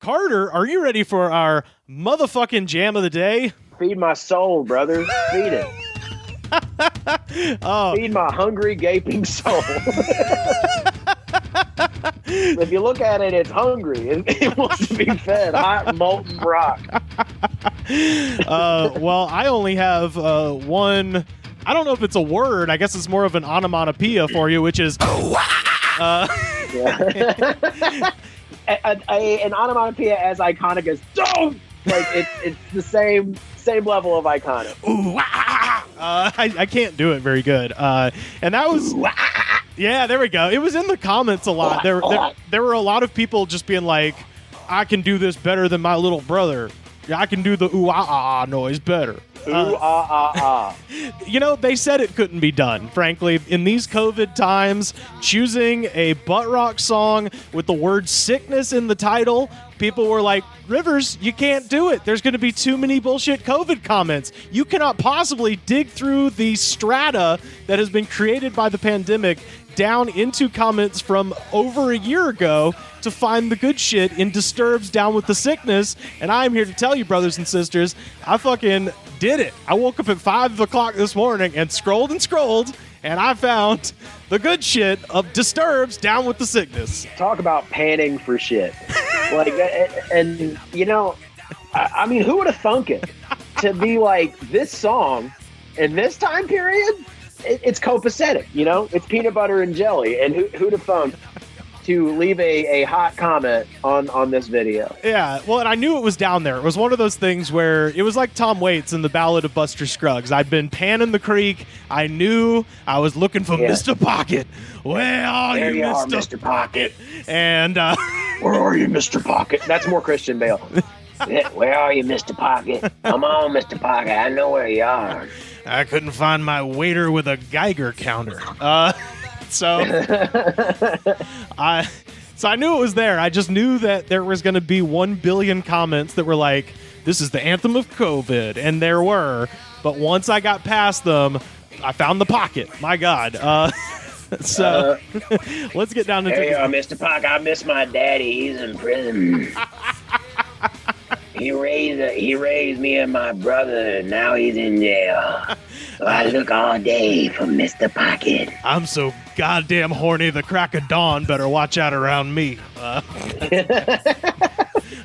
Carter, are you ready for our motherfucking jam of the day? Feed my soul, brother. Feed it. Feed my hungry, gaping soul. If you look at it, it's hungry. It wants to be fed hot molten rock. Well, I only have one. I don't know if it's a word. I guess it's more of an onomatopoeia for you, which is an onomatopoeia as iconic as "don't." Like it's the same level of iconic. I can't do it very good. And that was. Yeah, there we go. It was in the comments a lot. There were a lot of people just being like, I can do this better than my little brother. I can do the ooh-ah-ah-ah noise better. Ooh-ah-ah-ah. You know, they said it couldn't be done, frankly. In these COVID times, choosing a butt rock song with the word sickness in the title, people were like, Rivers, you can't do it. There's going to be too many bullshit COVID comments. You cannot possibly dig through the strata that has been created by the pandemic down into comments from over a year ago to find the good shit in Disturbed's Down with the Sickness. And I'm here to tell you, brothers and sisters, I fucking did it. I woke up at 5 o'clock this morning and scrolled, and I found the good shit of Disturbed's Down with the Sickness. Talk about panning for shit. Like, and you know, I mean, who would have thunk it to be like this song in this time period? It's copacetic, you know? It's peanut butter and jelly. And who'd have thunk to leave a hot comment on this video? Yeah, well, and I knew it was down there. It was one of those things where it was like Tom Waits in the Ballad of Buster Scruggs. I'd been panning the creek. I knew I was looking for Mr. Pocket. Where are you, Mr. Pocket? And where are you, Mr. Pocket? That's more Christian Bale. Where are you, Mr. Pocket? Come on, Mr. Pocket. I know where you are. I couldn't find my waiter with a Geiger counter. So I knew it was there. I just knew that there was going to be 1 billion comments that were like, this is the anthem of COVID. And there were. But once I got past them, I found the pocket. My God. So let's get down into Hey, Mr. Pocket, I miss my daddy. He's in prison. He raised me and my brother, and now he's in jail. So I look all day for Mr. Pocket. I'm so goddamn horny, the crack of dawn better watch out around me.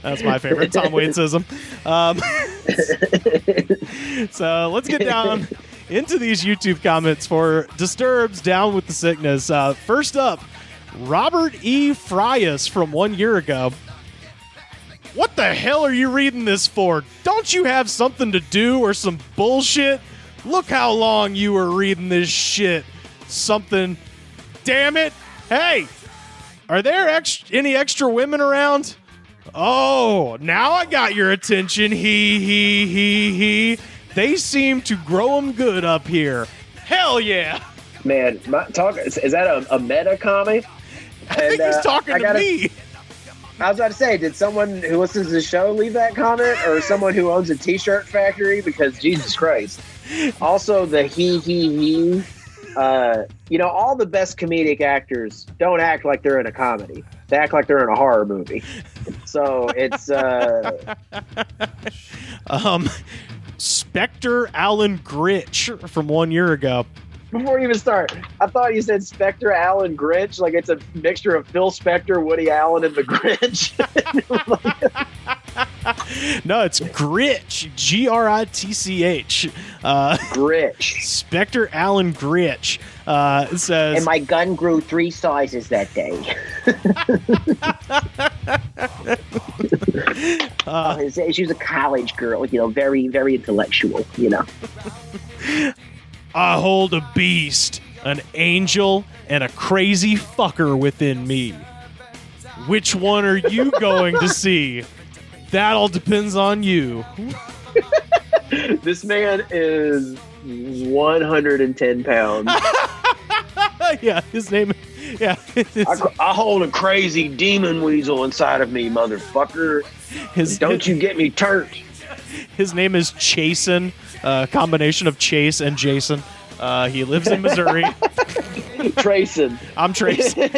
That's my favorite Tom Waitsism. So let's get down into these YouTube comments for Disturbed's Down with the Sickness. First up, Robert E. Frias from 1 year ago. What the hell are you reading this for? Don't you have something to do or some bullshit? Look how long you were reading this shit. Something. Damn it. Hey, are there any extra women around? Oh, now I got your attention. He. They seem to grow them good up here. Hell yeah. Man, is that a meta comment? I think he's talking to me. I was about to say, did someone who listens to the show leave that comment, or someone who owns a t-shirt factory? Because Jesus Christ. Also, the he. You know, all the best comedic actors don't act like they're in a comedy. They act like they're in a horror movie. So it's Spectre Alan Gritch from 1 year ago. Before you even start, I thought you said Spectre Alan Grinch, like it's a mixture of Phil Spector, Woody Allen, and the Grinch. No, it's Gritch. Gritch. Gritch. Spectre Alan Gritch. It says, and my gun grew 3 sizes that day. She was a college girl, you know, very, very intellectual, you know. I hold a beast, an angel, and a crazy fucker within me. Which one are you going to see? That all depends on you. This man is 110 pounds. Yeah, his name. Yeah, I hold a crazy demon weasel inside of me, motherfucker. Don't you get me turned. His name is Chasen, combination of Chase and Jason. He lives in Missouri. Tracing. I'm Tracing.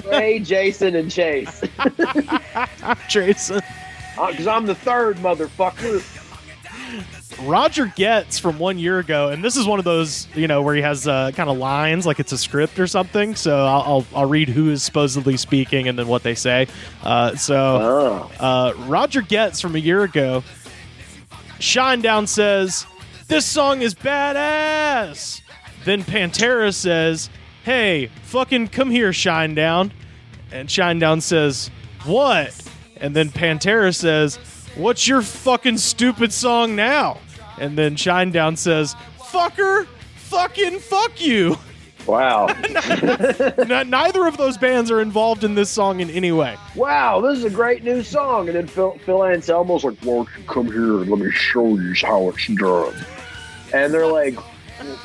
Trey, Jason, and Chase. Tracing. Because I'm the third motherfucker. Roger Getz from 1 year ago, and this is one of those, where he has kind of lines like it's a script or something. So I'll read who is supposedly speaking and then what they say. Roger Getz from a year ago, Shinedown says, "This song is badass." Then Pantera says, "Hey, fucking come here, Shinedown." And Shinedown says, "What?" And then Pantera says, "What's your fucking stupid song now?" And then Shinedown says, "Fucker, fucking fuck you." Wow. Neither of those bands are involved in this song in any way. Wow, this is a great new song. And then Phil Anselmo's like, "Why don't you come here and let me show you how it's done?" And they're like,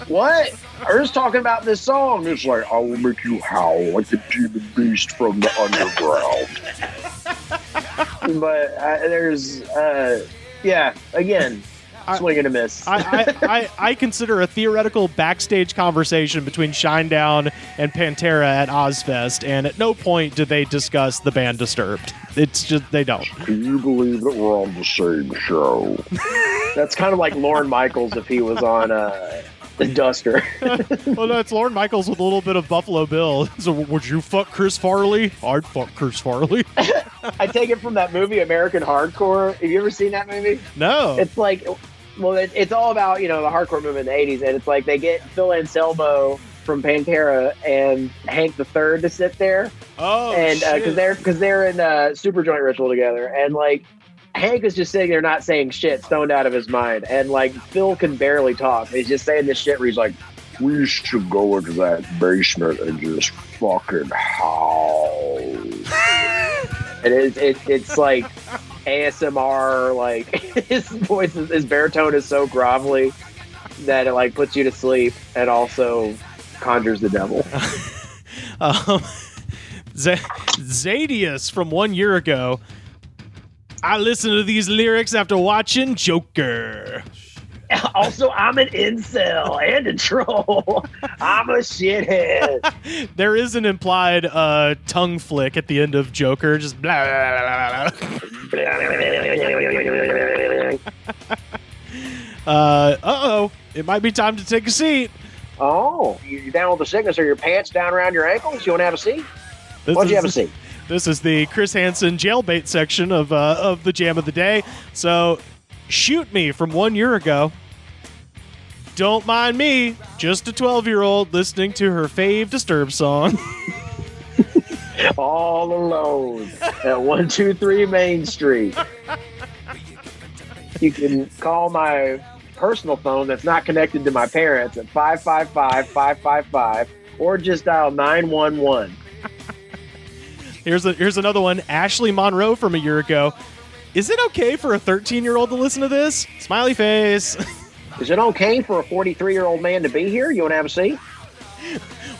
"What? We're just talking about this song." It's like, "I will make you howl like the demon beast from the underground." But there's, again, swing and a miss. I consider a theoretical backstage conversation between Shinedown and Pantera at Ozfest, and at no point did they discuss the band Disturbed. It's just, they don't. Can you believe that we're on the same show? That's kind of like Lorne Michaels if he was on the Duster. Well, no, it's Lorne Michaels with a little bit of Buffalo Bill. So, would you fuck Chris Farley? I'd fuck Chris Farley. I take it from that movie, American Hardcore. Have you ever seen that movie? No. It's like, well, it's all about, the hardcore movement in the 80s, and it's like they get Phil Anselmo from Pantera and Hank the Third to sit there. Oh, and because they're in Superjoint Ritual together, and like Hank is just sitting there not saying shit, stoned out of his mind, and like Phil can barely talk. He's just saying this shit where he's like, "We should go into that basement and just fucking howl." And it's like ASMR, like his voice, his baritone is so grovelly that it like puts you to sleep and also conjures the devil. Zadius from 1 year ago, "I listened to these lyrics after watching Joker." Also, I'm an incel and a troll. I'm a shithead. There is an implied tongue flick at the end of Joker, just blah, blah, blah, blah. It might be time to take a seat. Oh, you're down with the sickness? Are your pants down around your ankles? You want to have a seat? Why don't you have a seat? This is the Chris Hansen jailbait section of the Jam of the Day. So, Shoot Me from 1 year ago. "Don't mind me, just a 12-year-old listening to her fave Disturbed song." All alone at 123 Main Street. You can call my personal phone that's not connected to my parents at 555-555, or just dial 911. Here's another one. Ashley Monroe from a year ago. "Is it okay for a 13-year-old to listen to this?" Smiley face. Is it okay for a 43-year-old man to be here? You want to have a seat?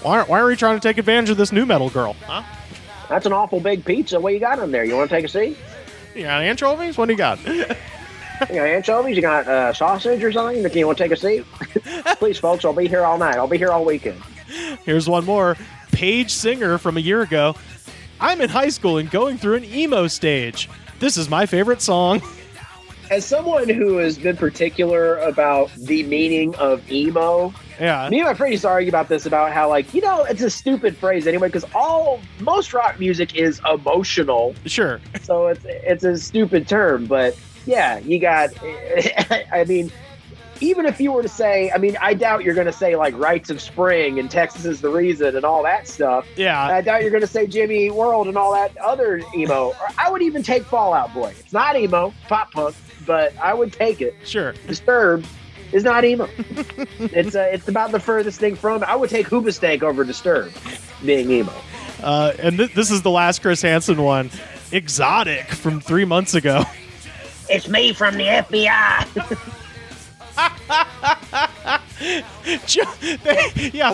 Why are we trying to take advantage of this new metal girl? Huh? That's an awful big pizza. What you got in there? You want to take a seat? You got anchovies? What do you got? You got anchovies? You got sausage or something? Do you want to take a seat? Please, folks, I'll be here all night. I'll be here all weekend. Here's one more. Paige Singer from a year ago. "I'm in high school and going through an emo stage. This is my favorite song." As someone who has been particular about the meaning of emo, yeah, me and my friend used to argue about this, about how, like, it's a stupid phrase anyway, because most rock music is emotional. Sure. So it's a stupid term, but yeah, you got, I mean, even if you were to say, I doubt you're going to say like Rites of Spring and Texas is the Reason and all that stuff. Yeah. I doubt you're going to say Jimmy Eat World and all that other emo. Or I would even take Fall Out Boy. It's not emo, pop punk, but I would take it. Sure. Disturbed is not emo. It's about the furthest thing from it. I would take Hoobastank over Disturbed being emo. And this is the last Chris Hansen one. Exotic from 3 months ago. "It's me from the FBI."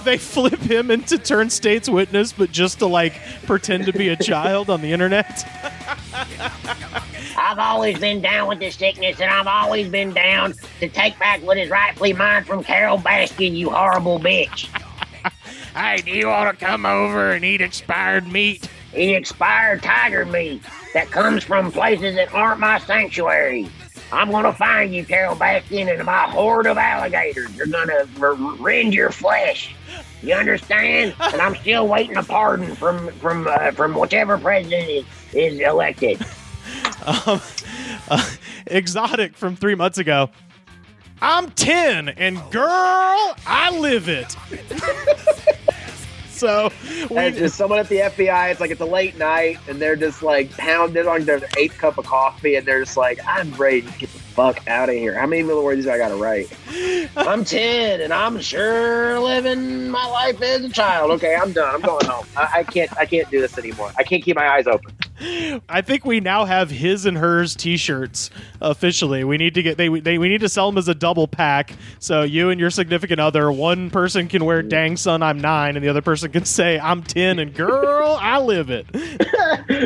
They flip him into turn state's witness, but just to like pretend to be a child on the internet. "I've always been down with the sickness, and I've always been down to take back what is rightfully mine from Carol Baskin, you horrible bitch." Hey, do you want to come over and eat expired meat? Eat expired tiger meat that comes from places that aren't my sanctuary. I'm gonna find you, Carol Baskin, and my horde of alligators. They're gonna rend your flesh. You understand? And I'm still waiting a pardon from whichever president is elected. Exotic from 3 months ago. I'm 10, and girl, I live it. So, and just someone at the FBI, it's like it's a late night, and they're just like pounded on their 8th cup of coffee, and they're just like, I'm ready to get the fuck out of here. How many middle words do I gotta write? I'm 10, and I'm sure living my life as a child. Okay, I'm done. I'm going home. I can't do this anymore. I can't keep my eyes open. I think we now have his and hers T-shirts officially. We need to get we need to sell them as a double pack. So you and your significant other, one person can wear "Dang son, I'm 9," and the other person can say "I'm 10," and girl, I live it.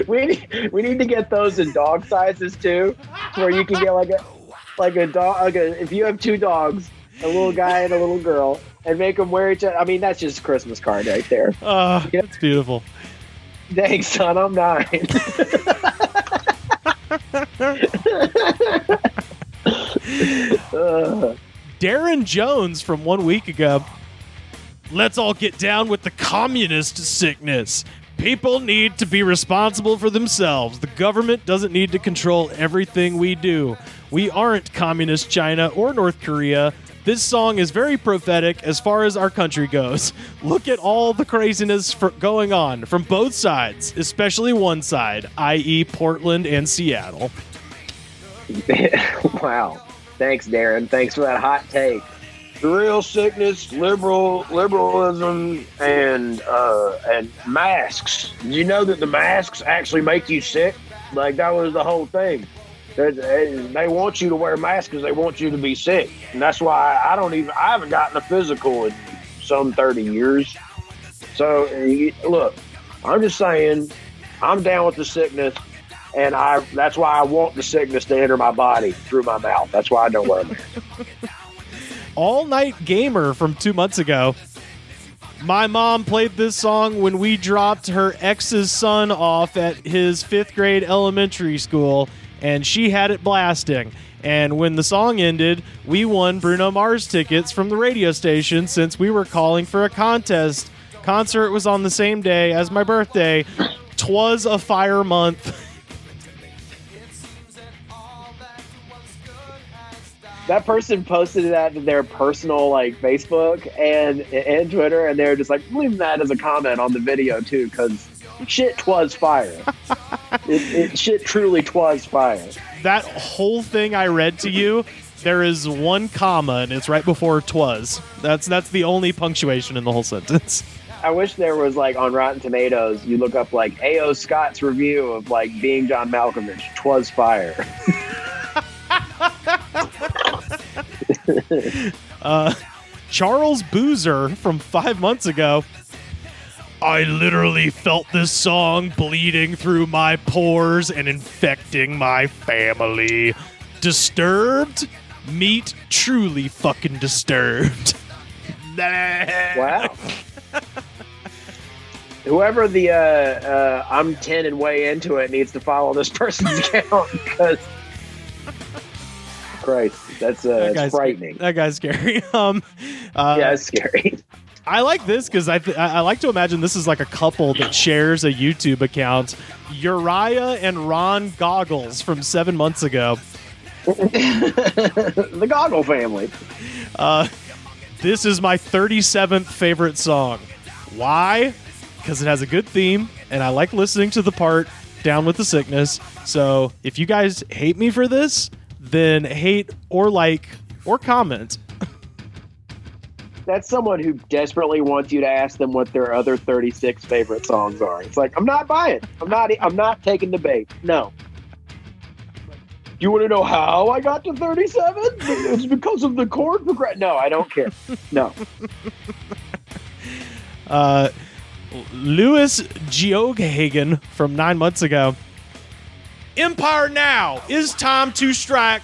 we need to get those in dog sizes too, where you can get like a dog. If you have 2 dogs, a little guy and a little girl, and make them wear each other. I mean, that's just a Christmas card right there. That's beautiful. Dang son, I'm 9. Darren Jones from 1 week ago. Let's all get down with the communist sickness. People need to be responsible for themselves. The government doesn't need to control everything we do. We aren't communist China or North Korea. This song is very prophetic as far as our country goes. Look at all the craziness going on from both sides, especially one side, i.e. Portland and Seattle. Wow. Thanks, Darren. Thanks for that hot take. The real sickness, liberalism, and masks. Did you know that the masks actually make you sick? Like, that was the whole thing. They want you to wear masks because they want you to be sick. And that's why I haven't gotten a physical in some 30 years. So, look, I'm just saying, I'm down with the sickness. And that's why I want the sickness to enter my body through my mouth. That's why I don't wear a mask. All Night Gamer from 2 months ago. My mom played this song when we dropped her ex's son off at his 5th grade elementary school, and she had it blasting. And when the song ended, we won Bruno Mars tickets from the radio station since we were calling for a contest. Concert was on the same day as my birthday. 'Twas a fire month. That person posted that to their personal Facebook and Twitter, and they're just like, leave that as a comment on the video too, because shit twas fire. Shit truly twas fire. That whole thing I read to you, there is 1 comma, and it's right before twas. That's the only punctuation in the whole sentence. I wish there was on Rotten Tomatoes, you look up A.O. Scott's review of Being John Malkovich. Twas fire. Charles Boozer from 5 months ago. I literally felt this song bleeding through my pores and infecting my family. Disturbed? Meat truly fucking disturbed. Wow. Whoever the I'm 10 and way into it needs to follow this person's account, because Christ, that's frightening. That guy's scary. Yeah, it's scary. I like this because I like to imagine this is like a couple that shares a YouTube account. Uriah and Ron Goggles from 7 months ago. The Goggle family. This is my 37th favorite song. Why? Because it has a good theme, and I like listening to the part Down with the Sickness. So if you guys hate me for this, then hate or like or comment. That's someone who desperately wants you to ask them what their other 36 favorite songs are. It's like, I'm not buying. I'm not taking the bait. No. Do you want to know how I got to 37? It's because of the chord progression. No, I don't care. No. Louis Geoghagen from 9 months ago. Empire now is time to strike.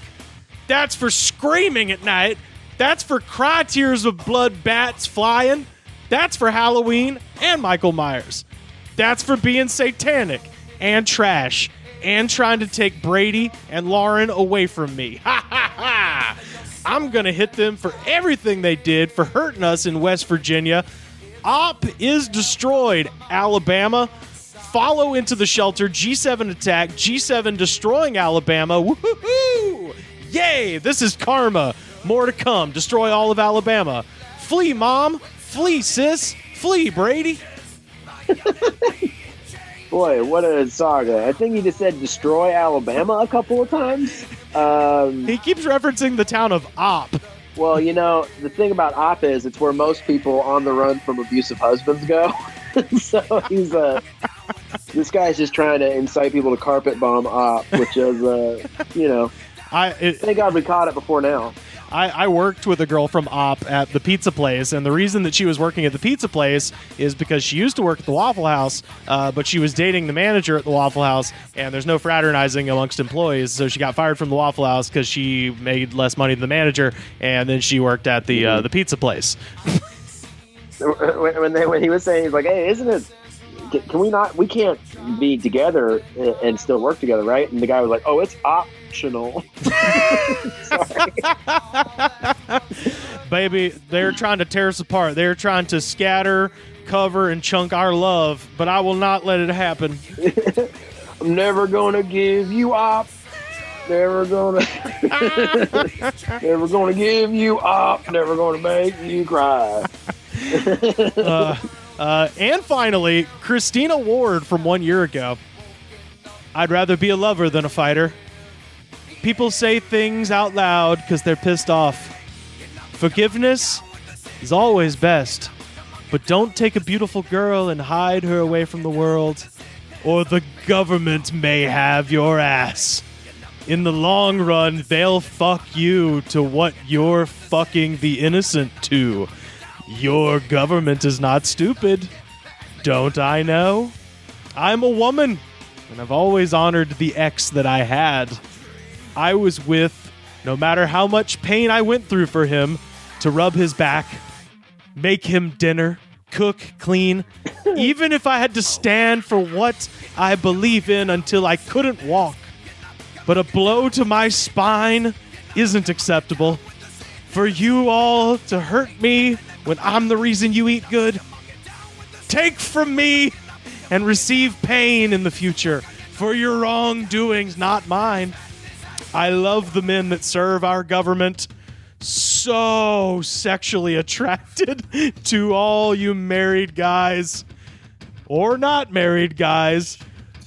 That's for screaming at night. That's for cry tears of blood bats flying. That's for Halloween and Michael Myers. That's for being satanic and trash and trying to take Brady and Lauren away from me. Ha ha ha! I'm going to hit them for everything they did for hurting us in West Virginia. Op is destroyed, Alabama. Follow into the shelter. G7 attack. G7 destroying Alabama. Woohoo! Yay! This is karma. More to come. Destroy all of Alabama. Flee, Mom. Flee, sis. Flee, Brady. Boy, what a saga. I think he just said destroy Alabama a couple of times. He keeps referencing the town of Op. Well, you know, the thing about Op is it's where most people on the run from abusive husbands go. So he's this guy's just trying to incite people to carpet bomb Op, which is, you know, thank God we caught it before now. I worked with a girl from Op at the pizza place, and the reason that she was working at the pizza place is because she used to work at the Waffle House, but she was dating the manager at the Waffle House, and there's no fraternizing amongst employees, so she got fired from the Waffle House because she made less money than the manager, and then she worked at the pizza place. When he was saying, he's like, hey, isn't it, we can't be together and still work together, right? And the guy was like, oh, it's optional. Sorry. Baby, they're trying to tear us apart. They're trying to scatter, cover, and chunk our love, but I will not let it happen. I'm never going to give you up. Never gonna give you up. Never gonna make you cry. And finally, Christina Ward from 1 year ago. I'd rather be a lover than a fighter. People say things out loud because they're pissed off. Forgiveness is always best, but don't take a beautiful girl and hide her away from the world, or the government may have your ass. In the long run, they'll fuck you to what you're fucking the innocent to. Your government is not stupid. Don't I know? I'm a woman, and I've always honored the ex that I had. I was with, no matter how much pain I went through for him, to rub his back, make him dinner, cook, clean, even if I had to stand for what I believe in until I couldn't walk. But a blow to my spine isn't acceptable. For you all to hurt me when I'm the reason you eat good, take from me and receive pain in the future for your wrongdoings, not mine. I love the men that serve our government. So sexually attracted to all you married guys or not married guys.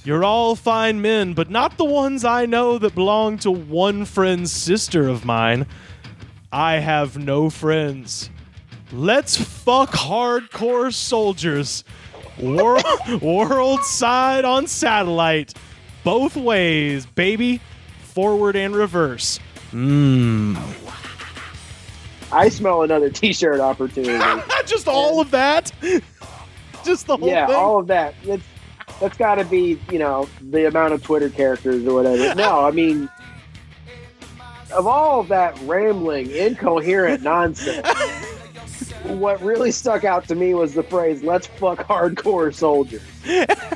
You're all fine men, but not the ones I know that belong to one friend's sister of mine. I have no friends. Let's fuck hardcore soldiers. World side on satellite. Both ways, baby. Forward and reverse. I smell another t-shirt opportunity. Just all of that? Just the whole thing? Yeah, all of that. That's got to be, you know, the amount of Twitter characters or whatever. No, I mean, of all of that rambling, incoherent nonsense, what really stuck out to me was the phrase, let's fuck hardcore soldiers.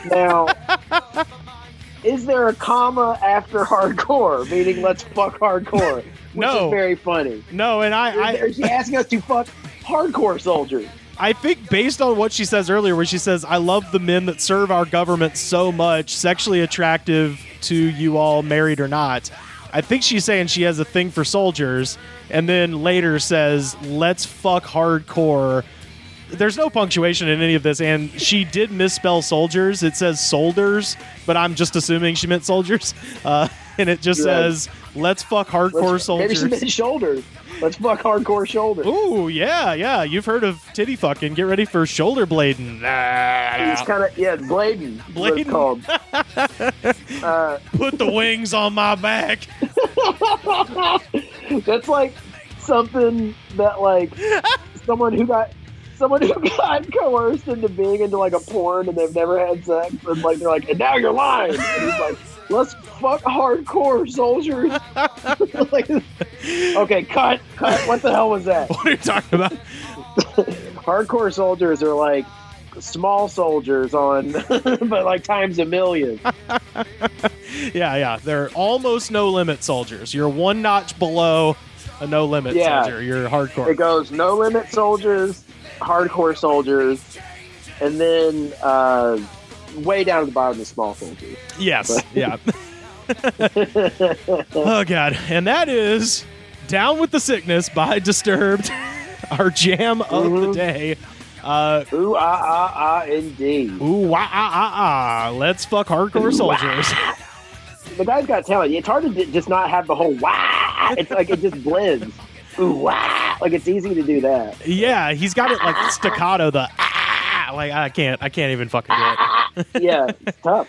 Now, is there a comma after hardcore, meaning let's fuck hardcore? Which is very funny. No, and she's asking us to fuck hardcore soldiers. I think based on what she says earlier, where she says, I love the men that serve our government so much, sexually attractive to you all, married or not. I think she's saying she has a thing for soldiers, and then later says, let's fuck hardcore. There's no punctuation in any of this, and she did misspell soldiers. It says solders, but I'm just assuming she meant soldiers. And it just says, let's fuck hardcore soldiers. Maybe she meant shoulders. Let's fuck hardcore shoulders. Ooh, yeah. You've heard of titty fucking. Get ready for shoulder blading. It's kind of, blading. Blading? It's called. Put the wings on my back. That's like something that, like, someone who got coerced into being into like a porn and they've never had sex, and like they're like, and now you're lying. And he's like, let's fuck hardcore soldiers. Like, okay, cut. What the hell was that? What are you talking about? Hardcore soldiers are like small soldiers on, but like times a million. Yeah. They're almost no limit soldiers. You're one notch below a no limit soldier. You're hardcore. It goes no limit soldiers, hardcore soldiers, and then way down at the bottom is small soldiers. Yes. Yeah. Oh God. And that is Down with the Sickness by Disturbed, our jam of the day. Ooh-ah-ah-ah, indeed. Ooh-Wah-Ah-Ah-Ah. Let's fuck hardcore soldiers. The guy's got talent. It's hard to just not have the whole wah. It's like it just blends. Ooh-wah. Like it's easy to do that. Yeah, he's got it like staccato, the like I can't even fucking do it. Yeah, it's tough.